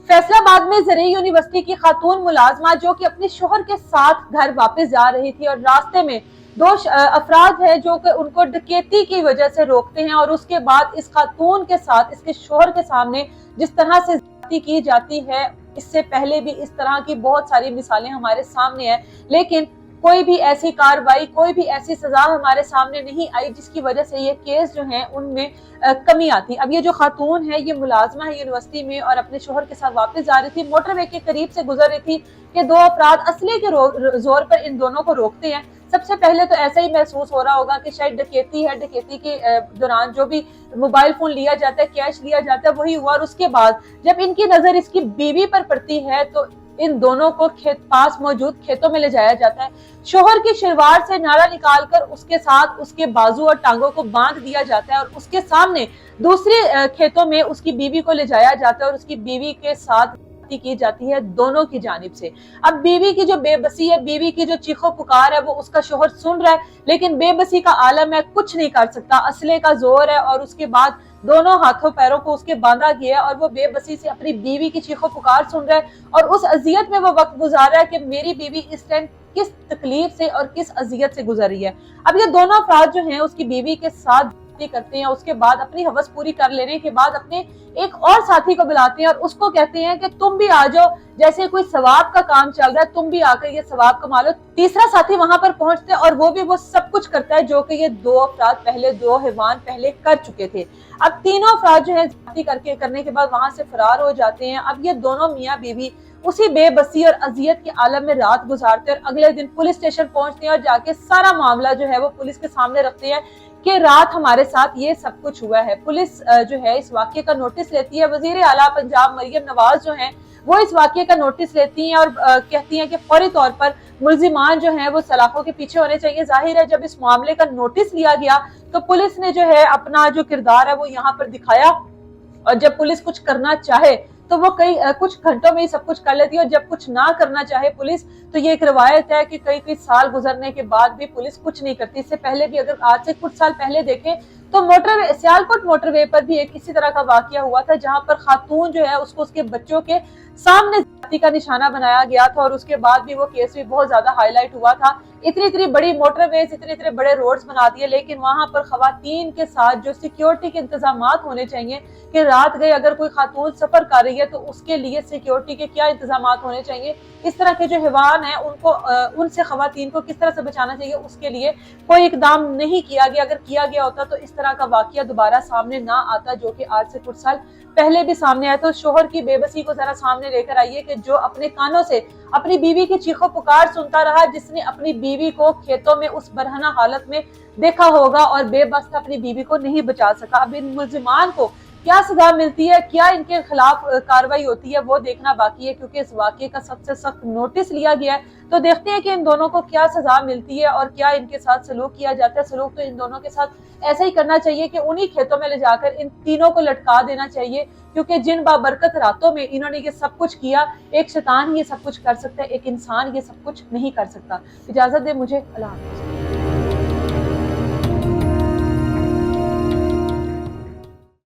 फैसलाबाद में ज़रूरी यूनिवर्सिटी की खातून मुलाजमा जो कि अपने शोहर के साथ घर वापस जा रही थी और रास्ते में दो अफराद है जो कि उनको डकैती की वजह से रोकते हैं और उसके बाद इस खातून के साथ इसके शोहर के सामने जिस तरह से ज्यादती की जाती है, इससे पहले भी इस तरह की बहुत सारी मिसालें हमारे सामने हैं, लेकिन कोई भी ऐसी कार्रवाई, कोई भी ऐसी सजा हमारे सामने नहीं आई जिसकी वजह से ये केस जो है उनमें कमी आती। अब ये जो खातून है ये मुलाजमा है यूनिवर्सिटी में और अपने शोहर के साथ वापस जा रही थी, मोटरवे के करीब से गुजर रही थी कि दो अफराद असले के जोर पर इन दोनों को रोकते हैं। सबसे पहले तो ऐसा ही महसूस हो रहा होगा कि शायद डकैती है, डकैती के दौरान जो भी मोबाइल फोन लिया जाता है, कैश लिया जाता है, वही हुआ। और उसके बाद जब इनकी नजर इसकी बीवी पर पड़ती है तो इन दोनों को पास मौजूद खेतों में ले जाया जाता है। शोहर की शलवार से नाड़ा निकालकर उसके साथ उसके बाजू और टांगों को बांध दिया जाता है और उसके सामने दूसरे खेतों में उसकी बीवी को ले जाया जाता है और उसकी बीवी के साथ की जाती है दोनों की जानिब से। अब बीवी की जो बेबसी है, बीवी की जो चीखो पुकार है, वो उसका शोहर सुन रहा है, लेकिन बेबसी का आलम है, कुछ नहीं कर सकता, असले का जोर है। और उसके बाद दोनों हाथों पैरों को उसके बांधा गया और वो बेबसी से अपनी बीवी की चीखो पुकार सुन रहा है और उस अजियत में वो वक्त गुजार रहा है कि मेरी बीवी इस टाइम किस तकलीफ से और किस अजियत से गुजर रही है। अब ये दोनों अफराद जो हैं उसकी बीवी के साथ करते हैं, उसके बाद अपनी हवस पूरी कर लेने के बाद अपने एक और साथी को बुलाते हैं और उसको कहते हैं कि तुम भी आ जाओ, जैसे कोई सवाब का काम चल रहा है, तुम भी आकर ये सवाब कमा लो। तीसरा साथी वहां पर पहुंचते हैं और वो भी वो सब कुछ करता है जो कि ये दो अफराद पहले, दो हैवान पहले कर चुके थे। अब तीनों अफराद जो है करने के बाद वहां से फरार हो जाते हैं। अब ये दोनों मियाँ बीवी उसी बेबसी और अजियत के आलम में रात गुजारते हैं और अगले दिन पुलिस स्टेशन पहुंचते हैं और जाके सारा मामला जो है वो पुलिस के सामने रखते हैं कि रात हमारे साथ ये सब कुछ हुआ है। पुलिस जो है इस वाक्य का नोटिस लेती है। वजीर आला पंजाब मरियम नवाज जो है वो इस वाक्य का नोटिस लेती हैं और कहती हैं कि फौरी तौर पर मुल्जिमान जो है वो सलाखों के पीछे होने चाहिए। जाहिर है जब इस मामले का नोटिस लिया गया तो पुलिस ने जो है अपना जो किरदार है वो यहाँ पर दिखाया और जब पुलिस कुछ करना चाहे तो वो कुछ घंटों में ही सब कुछ कर लेती है और जब कुछ ना करना चाहे पुलिस तो ये एक रवायत है कि कई साल गुजरने के बाद भी पुलिस कुछ नहीं करती। इससे पहले भी अगर आज से कुछ साल पहले देखें तो मोटरवे, सियालकोट मोटरवे पर भी एक इसी तरह का वाकया हुआ था जहां पर खातून जो है उसको उसके बच्चों के सामने जाति का निशाना बनाया गया था और उसके बाद भी वो केस भी बहुत ज्यादा हाईलाइट हुआ था। इतनी बड़ी मोटरवेज, इतने बड़े रोड्स बना दिए, लेकिन वहां पर खवातीन के साथ जो सिक्योरिटी के इंतजाम होने चाहिए कि रात गए अगर कोई खातून सफर कर रही है तो उसके लिए सिक्योरिटी के क्या इंतजाम होने चाहिए, इस तरह के जो हैवान है उनको उनसे खवातीन को किस तरह से बचाना चाहिए, उसके लिए कोई इकदाम नहीं किया गया। अगर किया गया होता तो इस तरह का वाकया दोबारा सामने ना आता जो कि आज से कुछ साल पहले भी सामने आया। तो शोहर की बेबसी को जरा सामने लेकर आइए कि जो अपने कानों से अपनी बीवी की चीखों पुकार सुनता रहा, जिसने अपनी बीवी को खेतों में उस बरहना हालत में देखा होगा और बेबस अपनी बीवी को नहीं बचा सका। अब इन मुल्जिमान को क्या सजा मिलती है, क्या इनके खिलाफ कार्रवाई होती है, वो देखना बाकी है क्योंकि इस वाकये का सबसे सख्त नोटिस लिया गया है। तो देखते हैं कि इन दोनों को क्या सजा मिलती है और क्या इनके साथ सलूक किया जाता है। सलूक तो इन दोनों के साथ ऐसा ही करना चाहिए कि उन्हीं खेतों में ले जाकर इन तीनों को लटका देना चाहिए, क्योंकि जिन बाबरकत रातों में इन्होंने ये सब कुछ किया, एक शैतान ये सब कुछ कर सकता है, एक इंसान ये सब कुछ नहीं कर सकता। इजाजत दे मुझे, अल्लाह हाफ़िज़।